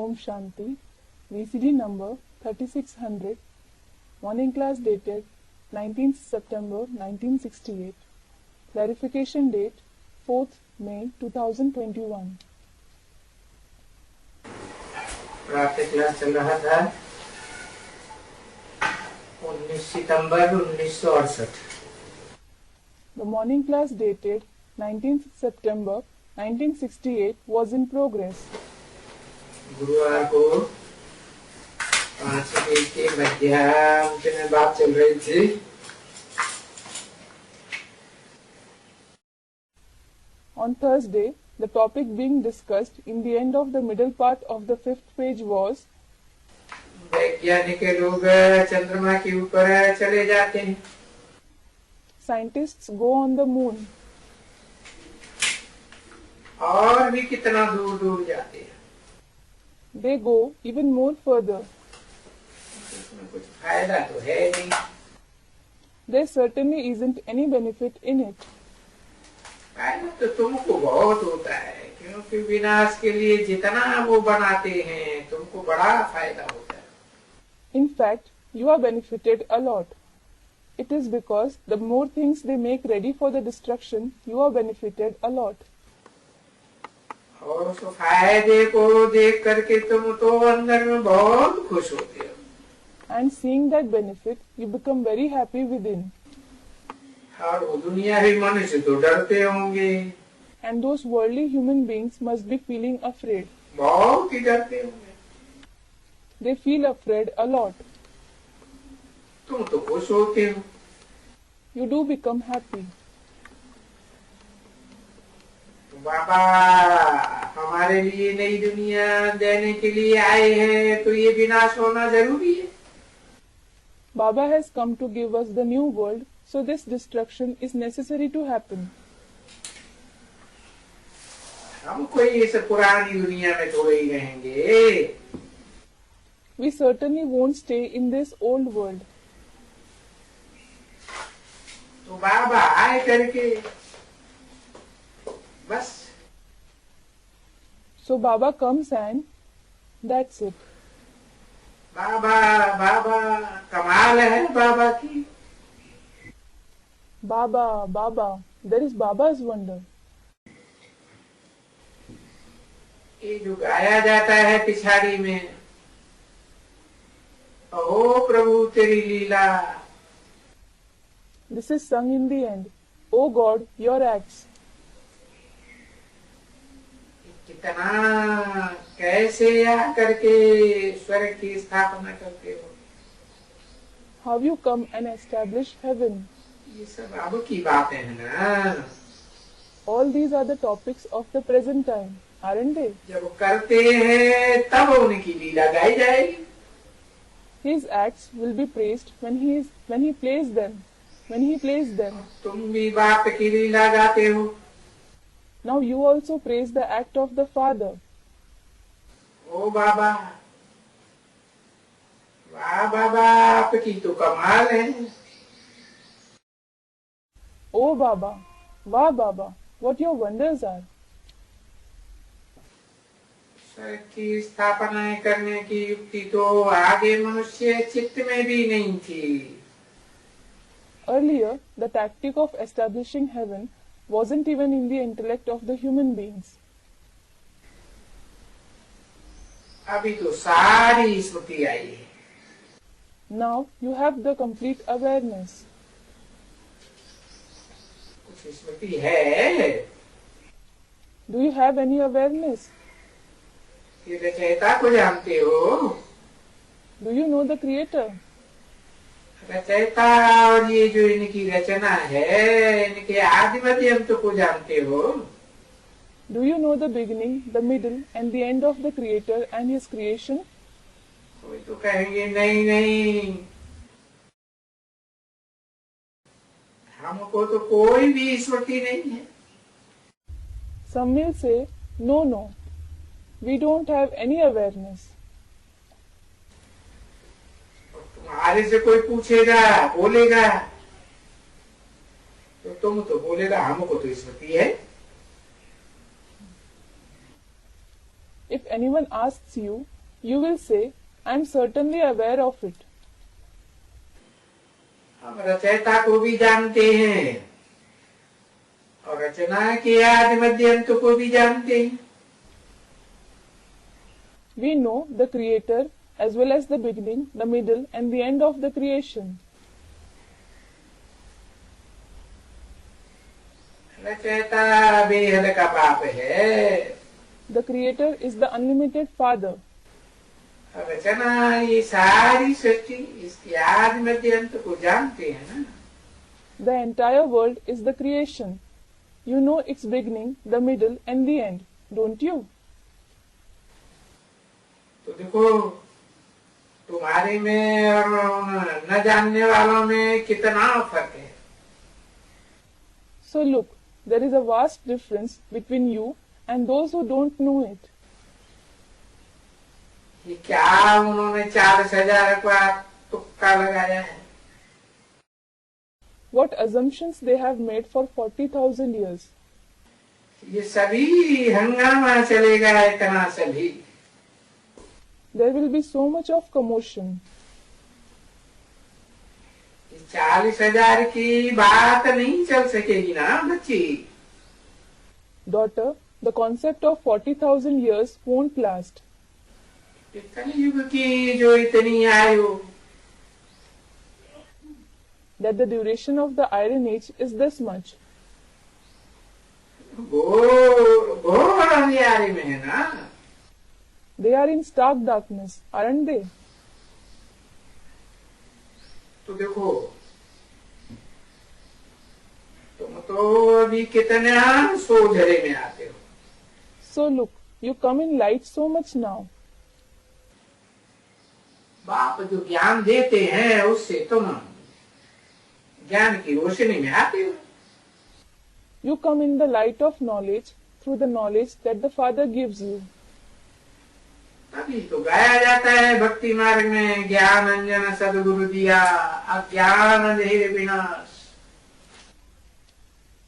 Om Shanti, VCD number 3600, morning class dated 19th September 1968, clarification date 4th May 2021. प्रातः class चल रहा था 19 सितंबर 1968। The morning class dated 19th September 1968 was in progress. गुरुवार को 5 बजे के मध्याह्न में बात चल रही थी। On Thursday, the topic being discussed in the end of the middle part of the 5th page was वैज्ञानिक लोग चंद्रमा के ऊपर चले जाते हैं। Scientists go on the moon. और भी कितना दूर दूर जाते हैं। They go even more further. इसमें कुछ फायदा तो है नहीं। There certainly isn't any benefit in it. फायदा तो तुमको बहुत होता है, क्योंकि विनाश के लिए जितना वो बनाते हैं तुमको बड़ा फायदा होता है। In fact, you are benefited a lot. It is because the more things they make ready for the destruction, you are benefited a lot. और उस फायदे को देख करके तुम तो अंदर में बहुत खुश होते हो। And seeing that benefit, you become very happy within. और वो दुनियावी मनुष्य तो डरते होंगे। And those worldly human beings must be feeling afraid. बहुत ही डरते होंगे। They feel afraid a lot. तुम तो खुश होते हो। You do become happy. बाबा हमारे लिए नई दुनिया देने के लिए आए हैं, तो ये विनाश होना जरूरी है। Baba has come to give us the new world, so this destruction is necessary to happen. हम कोई इस पुरानी दुनिया में थोड़े ही रहेंगे। We certainly won't stay in this old world. तो बाबा आए करके बस। So Baba comes and that's it. बाबा बाबा कमाल है बाबा की। Baba, Baba, there is Baba's wonder. ये जो गाया जाता है पिछाड़ी में, ओ प्रभु तेरी लीला। This is sung in the end. O God, your acts. कितना कैसे आकर के स्वर्ग की स्थापना करते हो। How you come and establish heaven. ये सब अब की बातें हैं ना। All these are the topics of the present time, aren't they? जब करते हैं तब उनकी लीला गाई जाएगी। His acts will be praised when he plays them. When he plays them. तुम भी बाप की लीला गाते हो। Now you also praise the act of the Father. ओ बाबा, वाह बाबा आपकी तो कमाल है। Oh Baba, Wow Baba, what your wonders are. स्वर्ग की स्थापना करने की युक्ति तो आगे मनुष्य चित्त में भी नहीं थी। Earlier, the tactic of establishing heaven wasn't even in the intellect of the human beings. अभी तो सारी स्मृति आई है। Now you have the complete awareness. कुछ स्मृति है। Do you have any awareness? ये रचयिता को जानते हो? Do you know the Creator? रचयिता और ये जो इनकी रचना है, इनके आदि मध्य अंत को जानते हो? Do you know the beginning, the middle and the end of the Creator and His creation? कोई तो कहेंगे नहीं नहीं, हमको तो कोई भी स्मृति नहीं है। Some will say, no, no, we don't have any awareness. तुम्हारे से कोई पूछेगा, बोलेगा, तो तुम तो बोलेगा हमको तो स्मृति है। If anyone asks you, you will say, I am certainly aware of it. हम रचयिता को भी जानते हैं और रचना के आदि मध्य अंत को भी जानते हैं. We know the Creator as well as the beginning, the middle, and the end of the creation. रचयिता बेहद का बाप है. The Creator is the unlimited Father. रचना ये सारी सृष्टि इसके आदि मध्य अंत को जानते हैं ना. The entire world is the creation. You know its beginning, the middle, and the end, don't you? तो देखो तुम्हारे में और न जानने वालों में कितना फर्क है. So look, there is a vast difference between you and those who don't know it. ये क्या उन्होंने 40,000 का तुक्का लगाया है. What assumptions they have made for 40,000 years. ये सभी हंगामा चलेगा इतना सभी. There will be so much of commotion. 40,000 की बात नहीं चल सकेगी ना बच्ची. Daughter, the concept of 40,000 years won't last. कलयुग की जो इतनी आयु, That the duration of the Iron Age is this much. घोर अंधियारे में है ना. They are in stark darkness, aren't they? तो देखो तुम तो अभी कितना सोझरे में आते हो. So look, you come in light so much now. बाप जो ज्ञान देते हैं उससे तुम ज्ञान की रोशनी में आते हो. You come in the light of knowledge through the knowledge that the Father gives you. तभी तो गाया जाता है भक्ति मार्ग में, ज्ञान अंजन सदगुरु दिया अज्ञान अंधेरे विनाश.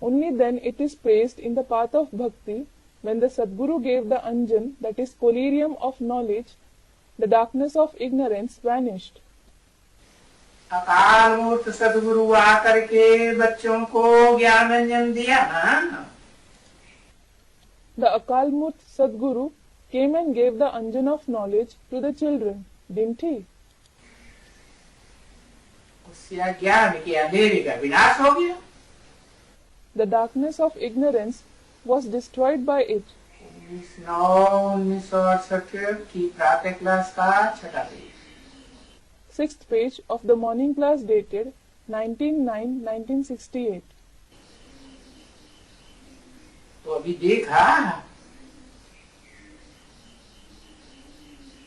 Only then it is praised in the path of bhakti when the Sadguru gave the anjan, that is collyrium of knowledge, the darkness of ignorance vanished. अकाल मूर्त सदगुरु आकर के बच्चों को ज्ञान अंजन दिया ना. The Akalmurt Sadguru came and gave the anjan of knowledge to the children, didn't he? उससे अज्ञान के अंधेरे का विनाश हो गया. The darkness of ignorance was destroyed by it. 1968 की प्रातः क्लास का छठा page. 6th page of the morning class dated 19/9/1968. तो अभी देखा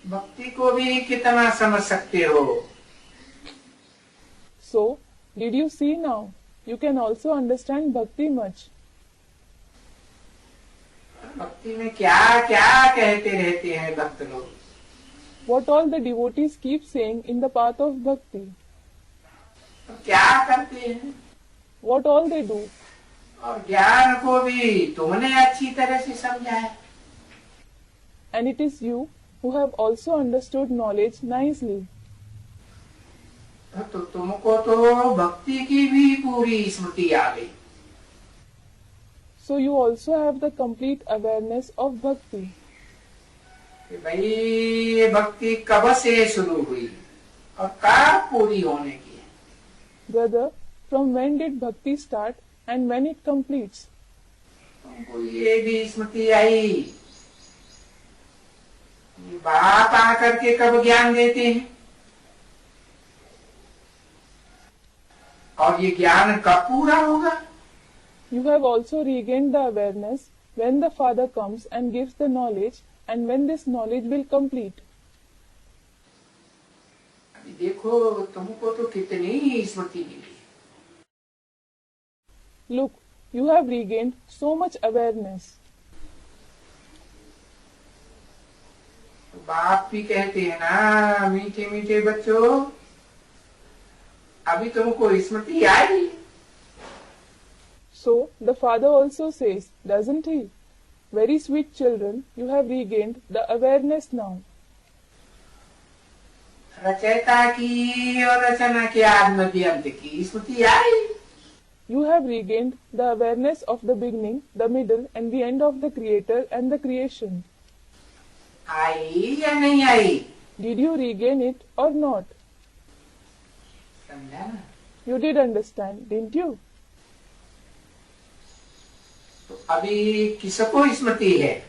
भक्ति को भी कितना समझ सकते हो. So, did you see now? You can also understand bhakti much. भक्ति में क्या क्या कहते रहते हैं भक्त लोग. What all the devotees keep saying in the path of bhakti. क्या करते हैं What all they do. और ज्ञान को भी तुमने अच्छी तरह से समझा है. And it is you who have also understood knowledge nicely. तो तुमको तो भक्ति की भी पूरी स्मृति आ गई. So you also have the complete awareness of bhakti. कि भाई ये भक्ति कब से शुरू हुई और कब पूरी होने की है. Brother, from when did bhakti start and when it completes? तुमको ये भी स्मृति आई. बाप आकर के कब ज्ञान देते हैं और ये ज्ञान कब पूरा होगा. You have also regained the awareness when the Father comes and gives the knowledge and when this knowledge will complete. अभी देखो तुमको तो कितनी स्मृति मिली. Look, you have regained so much awareness. तो बाप भी कहते हैं ना मीठे मीठे बच्चों अभी तुमको स्मृति आई. So the Father also says, doesn't he? Very sweet children, you have regained the awareness now. रचयिता की और रचना के आदि मध्य अंत की स्मृति आई। You have regained the awareness of the beginning, the middle, and the end of the Creator and the creation. आई या नहीं आई? Did you regain it or not? समझा ना? You did understand, didn't you? तो अभी किसको स्मृति है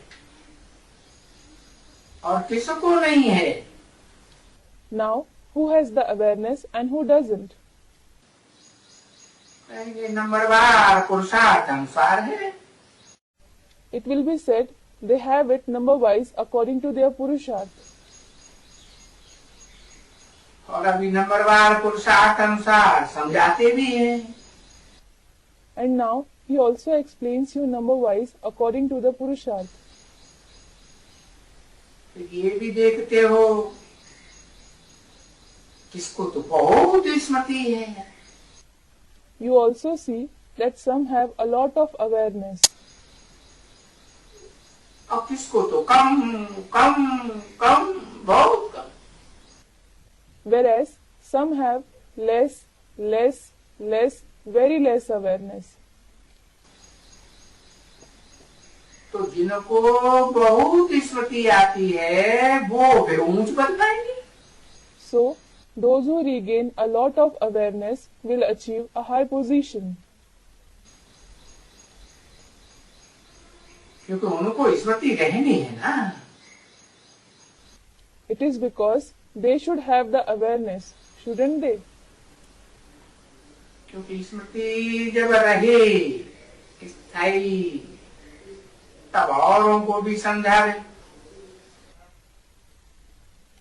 और किसको नहीं है? Now, who has the awareness and who doesn't? ये नंबरवार पुरुषार्थ अनुसार है। It will be said they have it number-wise according to their purusharth. और अभी नंबरवार पुरुषार्थ अनुसार समझाते भी हैं। And now, he also explains you number-wise according to the purusharth. तो ये भी देखते हो किसको तो बहुत स्मृति है। You also see that some have a lot of awareness. और किसको तो कम कम कम बहुत कम। Whereas some have less, less, less, very less awareness. तो जिनको बहुत स्मृति आती है वो फिर ऊंच बन पाएंगे। So, those who regain a lot of awareness will achieve a high position. क्योंकि उनको स्मृति रहनी है ना। It is because they should have the awareness, shouldn't they? क्योंकि स्मृति जब रहे स्थायी तब औरों को भी समझावे।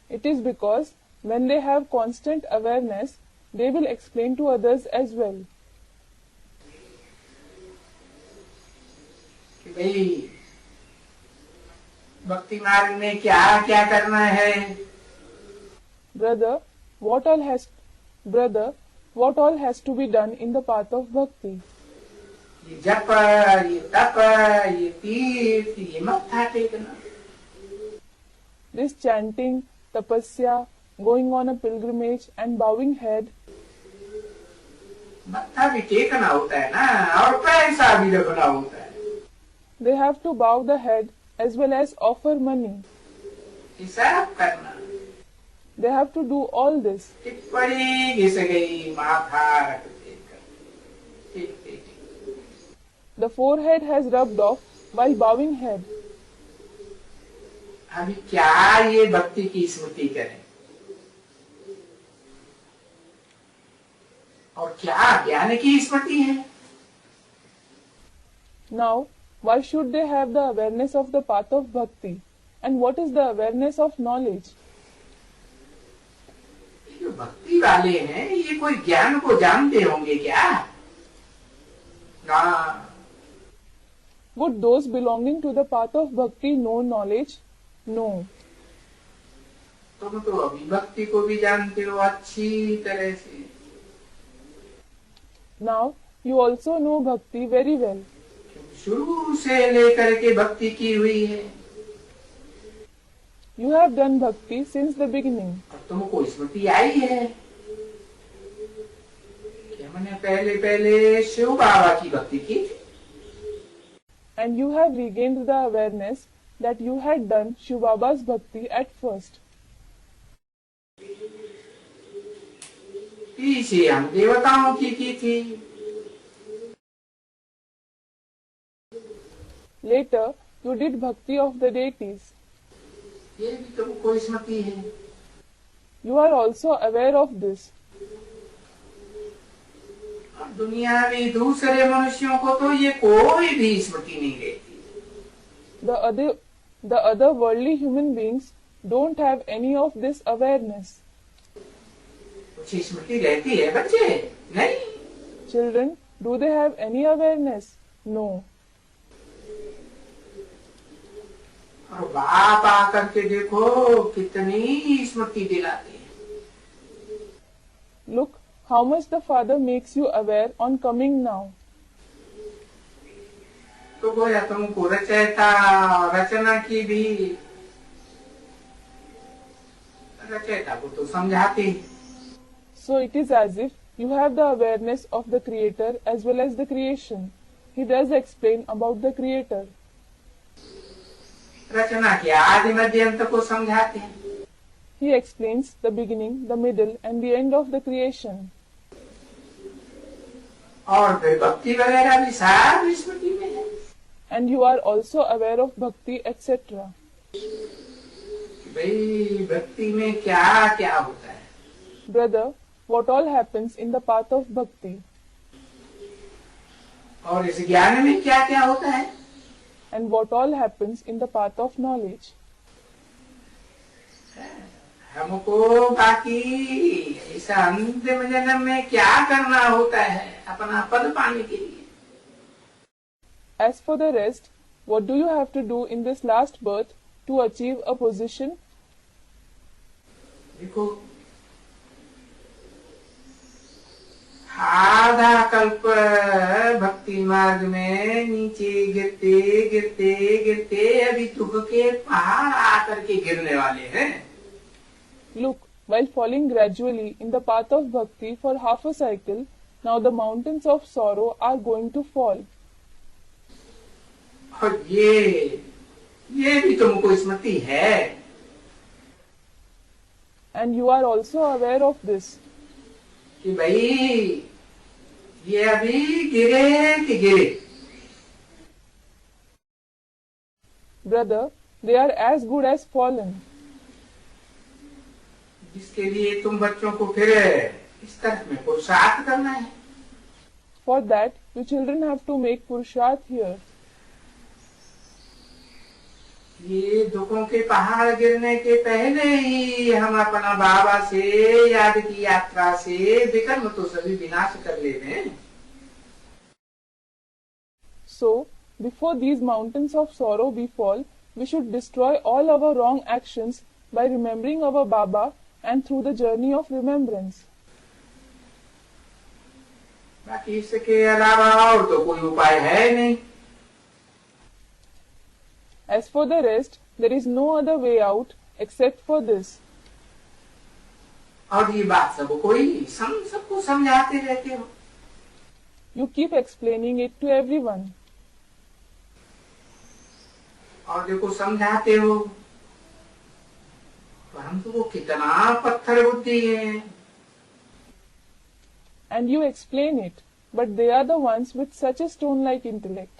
It is because when they have constant awareness, they will explain to others as well. कि भाई भक्ति मार्ग में क्या क्या करना है। Brother, what all has to be done in the path of bhakti? ये जप, ये तप, ये तीर्थ, ये मत्था टेकना। This chanting, tapasya, going on a pilgrimage and bowing head. मत्था भी टेकना होता है ना और पैसा भी रखना होता है। They have to bow the head as well as offer money. हिसाब करना। They have to do all this. टिप्पणी घिस गई माथा रख देकर। The forehead has rubbed off while bowing head. अभी क्या ये भक्ति की स्मृति करें और क्या ज्ञान की स्मृति है। Now, why should they have the awareness of the path of bhakti? And what is the awareness of knowledge? जो भक्ति वाले हैं ये कोई ज्ञान को जानते होंगे क्या? ना। Would those belonging to the path of bhakti know knowledge? No. तुम तो अभी भक्ति को भी जानते हो अच्छी तरह से। Now, you also know bhakti very well. शुरू से लेकर के भक्ति की हुई है। You have done bhakti since the beginning. और तुमको स्मृति आई है कि हमने पहले पहले शिव बाबा की भक्ति की थी। And you have regained the awareness that you had done Shiv Baba's bhakti at first. पीछे हम देवताओं की थी। Later, you did bhakti of the deities. ये भी तुमको स्मृति है। You are also aware of this. और दुनिया में दूसरे मनुष्यों को तो ये कोई भी स्मृति नहीं रहती। The other worldly human beings don't have any of this awareness. कुछ स्मृति रहती है बच्चे? नहीं। Children, do they have any awareness? No. और बाप आकर के देखो कितनी स्मृति दिलाते हैं। Look how much the Father makes you aware on coming now. तो गोया तुमको रचयिता रचना की भी रचयिता को तो समझाते। So it is as if you have the awareness of the creator as well as the creation. He does explain about the creator. रचना के आदि मध्य अंत को समझाते हैं। He explains the beginning, the middle and the end of the creation. और फिर भक्ति वगैरह भी सारी स्मृति में है। And you are also aware of bhakti, etc. भाई भक्ति में क्या क्या होता है। Brother, what all happens in the path of bhakti? और इस ज्ञान में क्या क्या होता है। And what all happens in the path of knowledge? हमको बाकी इस अंतिम जन्म में क्या करना होता है अपना पद पाने के लिए। As for the rest, what do you have to do in this last birth to achieve a position? देखो आधा कल्प भक्ति मार्ग में नीचे गिरते गिरते गिरते अभी दुख के पहाड़ आकर के गिरने वाले हैं। Look, while falling gradually in the path of bhakti for half a cycle, now the mountains of sorrow are going to fall. और ये भी तुमको स्मृति है। And you are also aware of this. कि भाई ये अभी गिरे कि गिरे। Brother, they are as good as fallen. जिसके लिए तुम बच्चों को फिर इस तरफ में पुरुषार्थ करना है। For that, you children have to make purusharth here. ये दुखों के पहाड़ गिरने के पहले ही हम अपना बाबा से याद की यात्रा से विकर्म तो सभी विनाश कर ले हैं। So, before these mountains of sorrow befall, we should destroy all our wrong actions by remembering our Baba and through the journey of remembrance. बाकी इसके अलावा और तो कोई उपाय है नहीं। As for the rest, there is no other way out except for this. और ये बात सबको समझाते रहते हो। You keep explaining it to everyone. और देखो समझाते हो तो हम तो वो कितना पत्थर बुद्धि है। And you explain it, but they are the ones with such a stone-like intellect.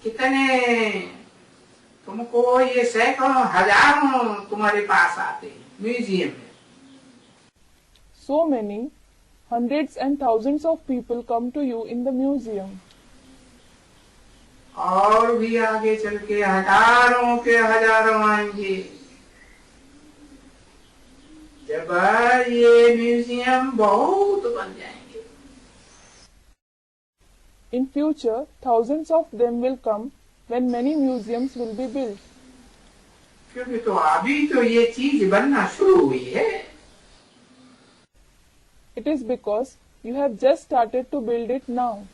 कितने तुमको ये सैकड़ों हजारों तुम्हारे पास आते हैं म्यूजियम में। So many, hundreds and thousands of people come to you in the museum. और भी आगे चल के हजारों के हजारों आएंगे जब ये म्यूजियम बहुत बन जाएंगे। In future, thousands of them will come when many museums will be built. क्योंकि तो अभी तो ये चीज बनना शुरू हुई है। It is because you have just started to build it now.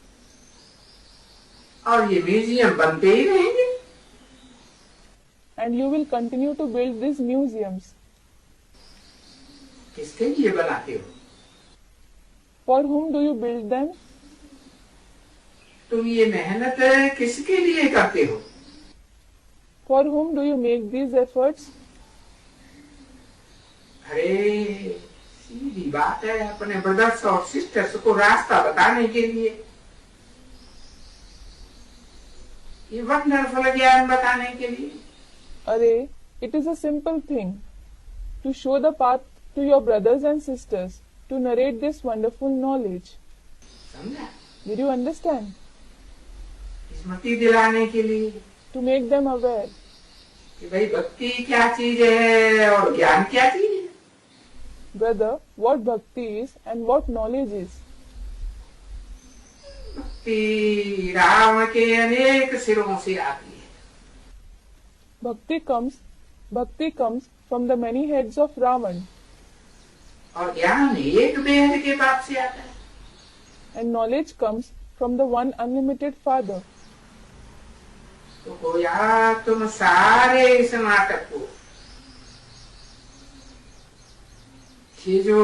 और ये म्यूजियम बनते ही रहेंगे। And you will continue to build these museums. किसके लिए बनाते हो? For whom do you build them? तुम ये मेहनत किसके लिए करते हो? For whom do you make these efforts? अरे सीधी बात है, अपने ब्रदर्स और सिस्टर्स को रास्ता बताने के लिए, ये वंडरफुल ज्ञान बताने के लिए। Array, it is a simple thing to show the path to your brothers and sisters, to narrate this wonderful knowledge. समझा? Did you understand? स्मृति दिलाने के लिए, To make them aware. कि भाई भक्ति क्या चीज है और ज्ञान क्या चीज है। Brother, what bhakti is and what knowledge is. भक्ति राम के अनेक सिरों से आती है। Bhakti comes from the many heads of Ravan. और ज्ञान एक बेहद के पास से आता है। And knowledge comes from the one unlimited Father. तो गोया तुम सारे इस नाटक को, ये जो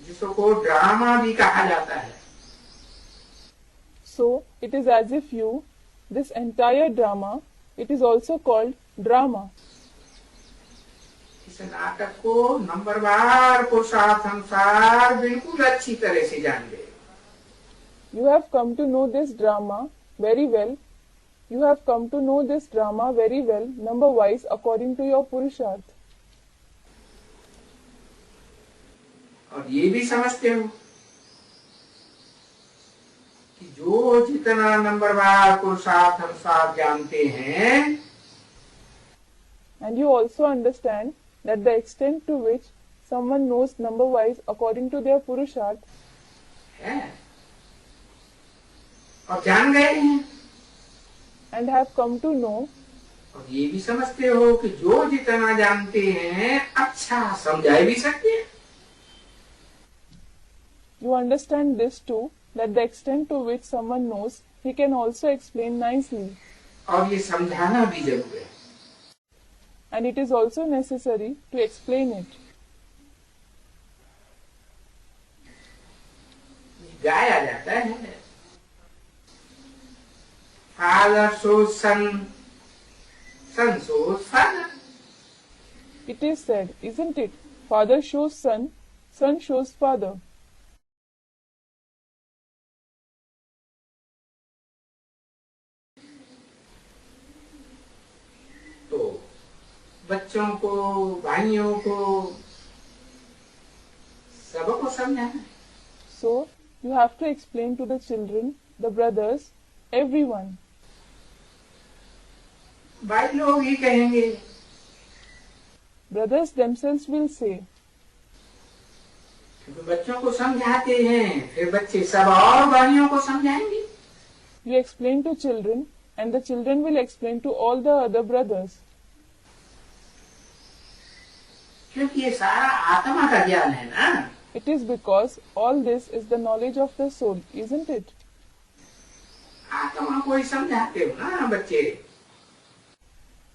जिसको ड्रामा भी कहा जाता है, So, it is as if you, this entire drama, it is also called drama. इस नाटक को नंबरवार पुरुषार्थ अनुसार बिल्कुल अच्छी तरह से जान गए। You have come to know this drama very well. You have come to know this drama very well, number-wise, according to your Purusharth. और ये भी समझते हो कि जो जितना नंबरवार पुरुषार्थ अनुसार जानते हैं, And you also understand that the extent to which someone knows number-wise according to their Purusharth है और जान गए हैं, and have come to know, और ये भी समझते हो कि जो जितना जानते हैं अच्छा समझा भी सकते हैं। you understand this too, that the extent to which someone knows, he can also explain nicely. और ये समझाना भी जरूरी है। And it is also necessary to explain it. गाया जाता है, Father shows son, son shows father. It is said, isn't it? Father shows son, son shows father. तो बच्चों को, भाइयों को, सबको समझाना। So, you have to explain to the children, the brothers, everyone. भाई लोग ही कहेंगे, Brothers themselves will say, क्योंकि बच्चों को समझाते हैं, फिर बच्चे सब और भाइयों को समझाएंगे। you explain to children, and the children will explain to all the other brothers. क्योंकि ये सारा आत्मा का ज्ञान है ना। It is because all this is the knowledge of the soul, isn't it? आत्मा को ही समझाते हो ना बच्चे।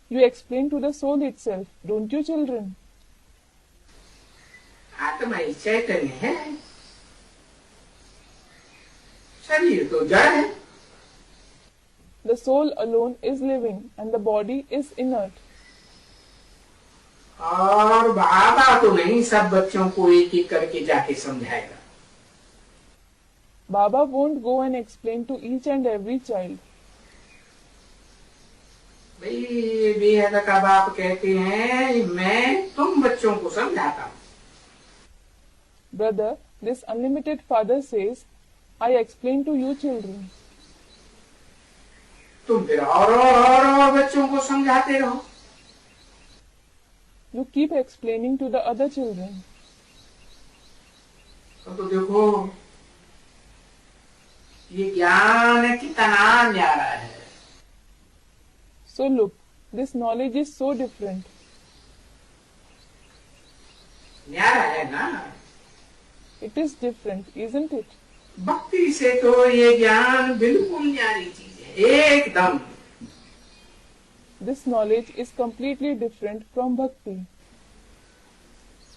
You explain to the soul itself, don't you, children? आत्मा ही चैतन्य है, शरीर तो जड़ है। The soul alone is living, and the body is inert. और बाबा तो नहीं सब बच्चों को एक एक करके जाके समझाएगा। Baba won't go and explain to each and every child. भाई बेहद का बाप कहते हैं, मैं तुम बच्चों को समझाता हूँ। Brother, this unlimited Father says, I explain to you children. तुम फिर और बच्चों को समझाते रहो। You keep explaining to the other children. तो देखो ये ज्ञान कितना न्यारा है। So look, this knowledge is so different. न्यारा है ना। It is different, isn't it? भक्ति से तो ये ज्ञान बिल्कुल न्यारी चीज है, एकदम। This knowledge is completely different from bhakti.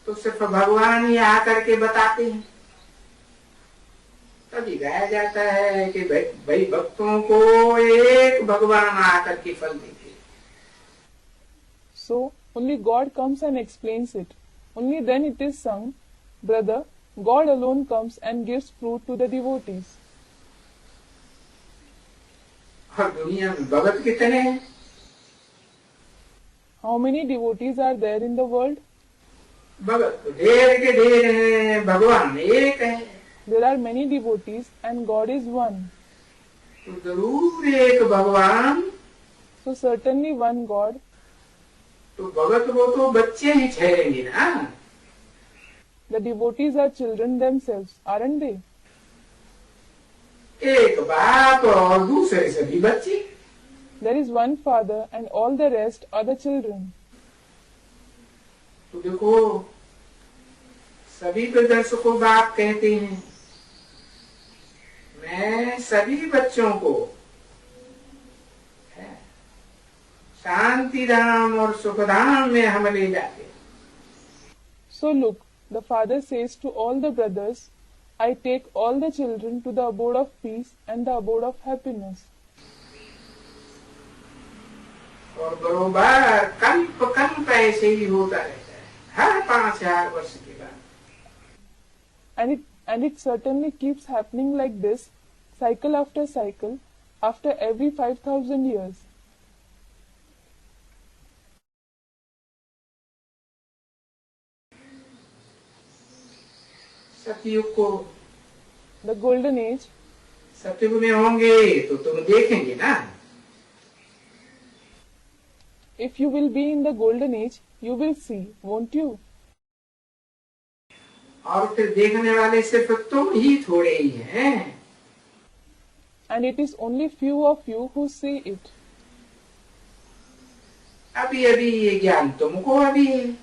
तो सिर्फ भगवान ही आकर के बताते हैं, तभी गाया जाता है कि भाई भक्तों को एक भगवान आकर के फल देते। So, only God comes and explains it. Only then it is sung, Brother, God alone comes and gives fruit to the devotees. और दुनिया में भगत कितने हैं? How many devotees are there in the world? भगत तो ढेर के ढेर हैं, भगवान एक है। There are many devotees and God is one. तो जरूर एक भगवान, So certainly one God. तो भगत वो तो बच्चे ही ठहरेंगे ना। The devotees are children themselves, aren't they? एक बाप और दूसरे सभी बच्चे। There is one Father and all the rest are the children. तो देखो सभी प्रदर्शकों बाप कहते हैं, में सभी बच्चों को शांति धाम और सुख धाम में हम ले जाते हैं। So look, the father says to all the brothers, I take all the children to the abode of peace and the abode of happiness. और बरोबर कल्प कल्प ऐसे ही होता रहता है, हर 5000 वर्ष के बाद। And it certainly keeps happening like this, cycle after cycle, after every 5000 years. सतयुग को, The golden age, सतयुग में होंगे तो तुम देखेंगे ना। if you will be in the golden age, you will see, won't you? और फिर देखने वाले सिर्फ तुम ही थोड़े ही हैं। And it is only few of you who see it. अभी अभी ये ज्ञान तुमको अभी है।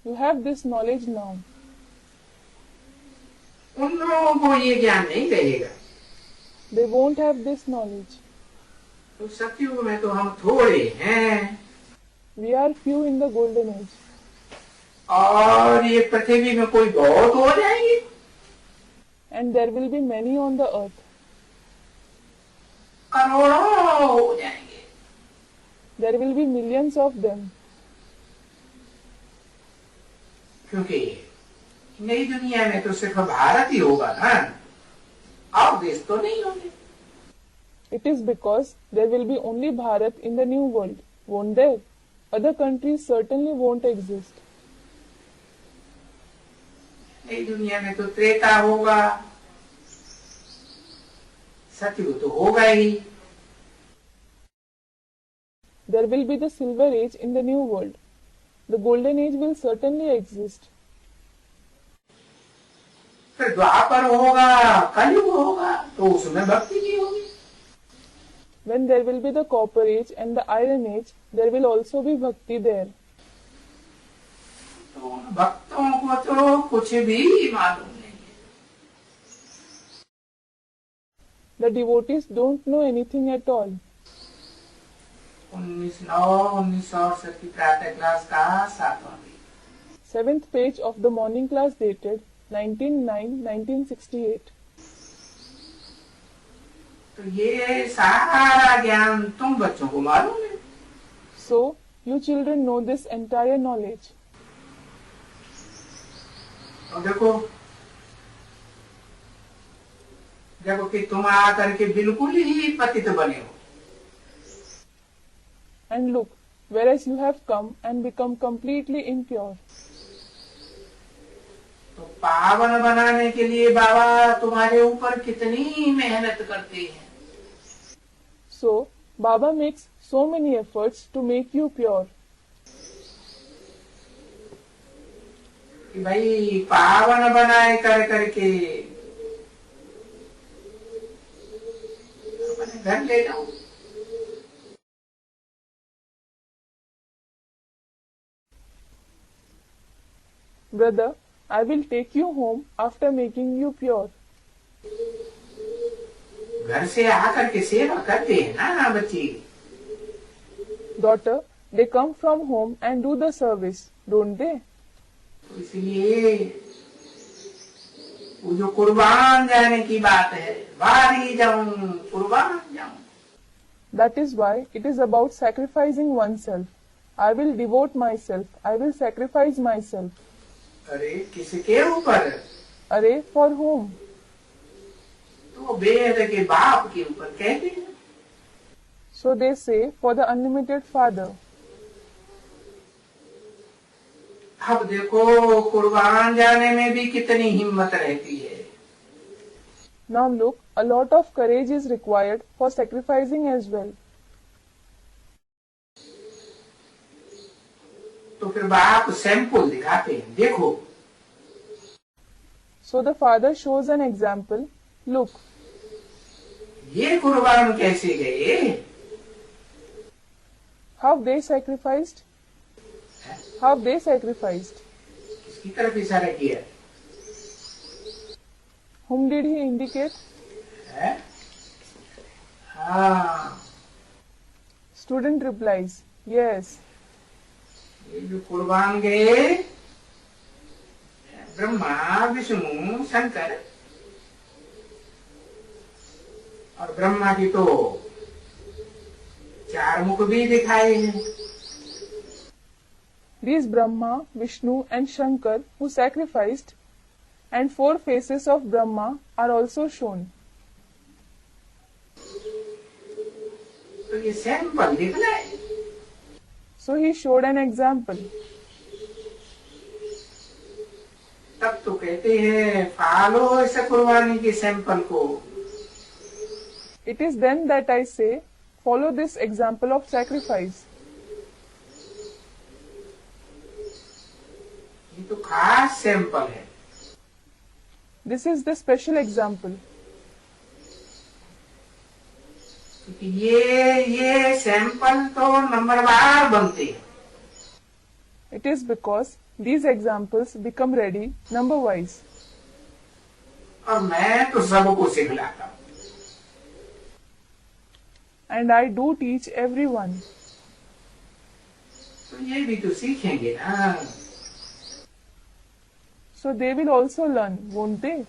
You have this knowledge now. उन लोगों को ये ज्ञान नहीं रहेगा। They won't have this knowledge. तो सतयुग में तो हम थोड़े हैं। We are few in the golden age. और ये पृथ्वी में कोई बहुत हो जाएंगे। And there will be many on the earth. करोड़ों हो जाएंगे। There will be millions of them. क्योंकि नई दुनिया में तो सिर्फ भारत ही होगा ना, और देश तो नहीं होंगे। It is because there will be only Bharat in the new world, won't there? Other countries certainly won't exist. नई दुनिया में तो त्रेता होगा, सतयुग तो होगा ही। There will be the silver age in the new world. The golden age will certainly exist. फिर द्वापर होगा, कलयुग होगा, तो उसमें भक्ति की होगी। When there will be the copper age and the iron age, there will also be bhakti there. तो भक्तों को तो कुछ भी मालूम नहीं है। The devotees don't know anything at all. 19/9/1968 की प्रातः क्लास का 7वां page. 7th page of the morning class dated 19/9/1968. तो ये सारा ज्ञान तुम बच्चों को मालूम है। So, you children know this entire knowledge. और देखो, देखो कि तुम आकर के बिल्कुल ही पतित बने हो। And look, whereas you have come and become completely impure. तो पावन बनाने के लिए बाबा तुम्हारे ऊपर कितनी मेहनत करते हैं। So, Baba makes so many efforts to make you pure. कि भाई पावन बनाए कर करके अपने घर ले जाओ। Brother, I will take you home after making you pure. घर से आकर के सेवा करते हैं ना बच्चे। Daughter, they come from home and do the service, don't they? तो इसलिए वो जो कुर्बान जाने की बात है, बाहरी जाऊं कुर्बान जाऊं। That is why it is about sacrificing oneself. I will devote myself. I will sacrifice myself. अरे किसके ऊपर? Array, for whom? तो वेद के बाप के ऊपर कहते हैं। So they say, for the unlimited Father. अब देखो कुर्बान जाने में भी कितनी हिम्मत रहती है। Now look, a lot of courage is required for sacrificing as well. तो फिर बाप सैंपल दिखाते हैं, देखो। So the father shows an example. Look, ये कुर्बान कैसे गए? how they sacrificed. How they sacrificed. किसकी तरफ इशारा किया? Whom did he indicate? है? हाँ, Student replies, yes. ये जो कुर्बान गए ब्रह्मा विष्णु शंकर, और ब्रह्मा की तो 4 मुख भी दिखाए हैं। These Brahma, Vishnu and Shankar who sacrificed, and 4 faces of Brahma are also shown. तो ये sample दिखलाए। So he showed an example. तब तो कहते हैं फॉलो इस कुर्बानी के सैंपल को। It is then that I say, follow this example of sacrifice. ये तो खास सैंपल है। This is the special example. क्योंकि ये सैंपल तो नंबरवार बनते हैं। It is because these examples become ready number wise. और मैं तो सबको सिखलाता हूँ। And I do teach everyone. तो ये भी तो सीखेंगे ना। So they will also learn, won't they?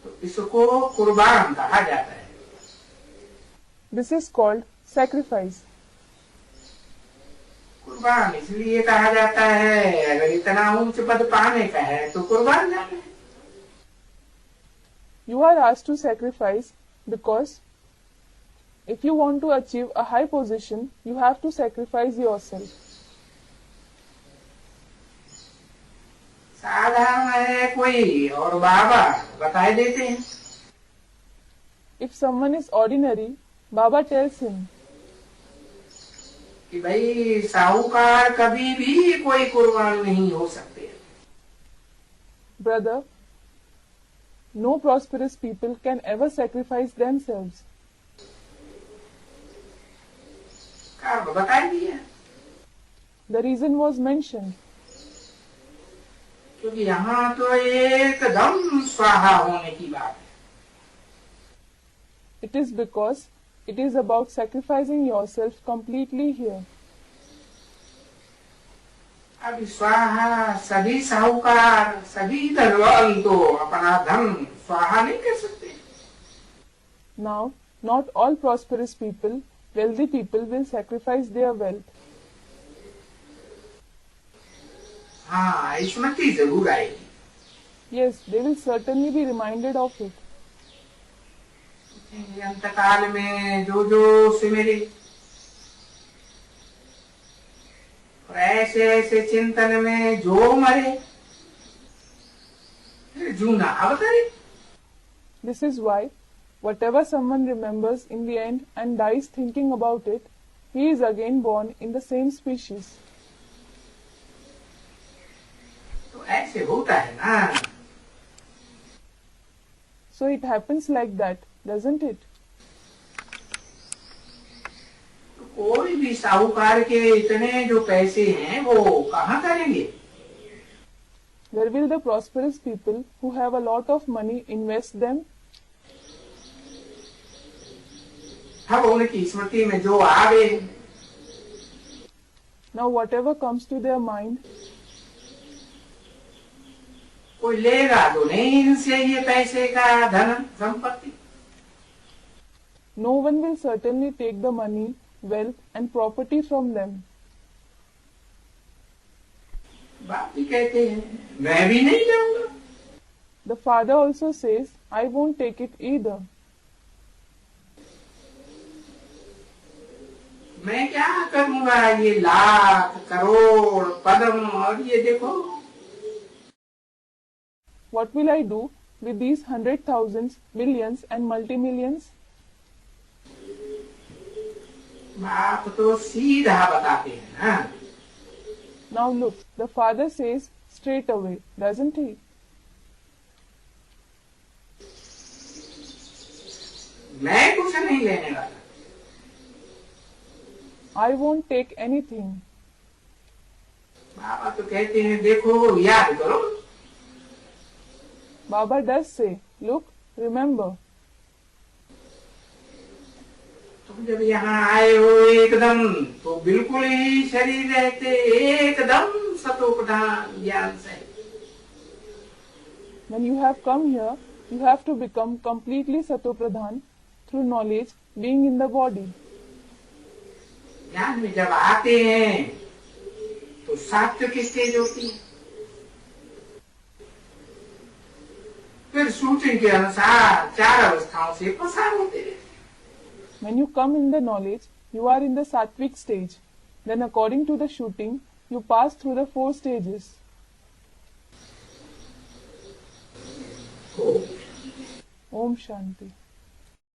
तो इसको कुर्बान कहा जाता है। This is called sacrifice. कुर्बान इसलिए कहा जाता है, अगर इतना ऊंच पद पाने का है तो कुर्बान जाना है। You are asked to sacrifice because if you want to achieve a high position, you have to sacrifice yourself. साधारण है कोई और बाबा बताए देते हैं। If someone is ordinary, Baba tells him, कि भाई साहूकार कभी भी कोई कुर्बान नहीं हो सकते। Brother, no prosperous people can ever sacrifice themselves. कारण बता दिया। The reason was mentioned. क्योंकि यहाँ तो एकदम स्वाहा होने की बात है। It is because it is about sacrificing yourself completely here. अभी स्वाहा सभी साहूकार सभी धनवान तो अपना धन स्वाहा नहीं कर सकते। Now, not all prosperous people, wealthy people will sacrifice their wealth. हाँ, स्मृति जरूर आएगी। Yes, they will certainly be reminded of it. अंतकाल में जो से मेरे और ऐसे चिंतन में जो मरे जूना अवतरे। This is why, whatever someone remembers in the end and dies thinking about it, he is again born in the same species. तो ऐसे होता है ना। So it happens like that, doesn't it? तो कोई भी साहूकार के इतने जो पैसे हैं वो कहाँ करेंगे? Where will the prosperous people who have a lot of money invest them? अब उनकी स्मृति में जो आवे। Now whatever comes to their mind, कोई लेगा तो नहीं इनसे ये पैसे का धन संपत्ति। no one will certainly take the money, wealth and property from them. बाप भी कहते हैं मैं भी नहीं लूंगा। The father also says, I won't take it either. मैं क्या करूंगा ये लाख करोड़ पद्म और ये देखो। What will I do with these 100,000s, millions and multi-millions? बाप तो सीधा बताते हैं ना। Now look, the father says straight away, doesn't he? मैं कुछ नहीं लेने वाला। I won't take anything. बाबा तो कहते हैं देखो याद करो। Baba does say, look, remember. तुम जब यहाँ आए हो एकदम तो बिल्कुल ही शरीर रहते एकदम सतोप्रधान ज्ञान से। When you have come here, you have to become completely Satopradhan through knowledge being in the body. ज्ञान में जब आते हैं तो सात्विक की स्टेज होती है, फिर शूटिंग के अनुसार 4 अवस्थाओं से पसार होते हैं। When you come in the knowledge, you are in the Sattvic stage. Then according to the shooting, you pass through the 4 stages. Om Shanti.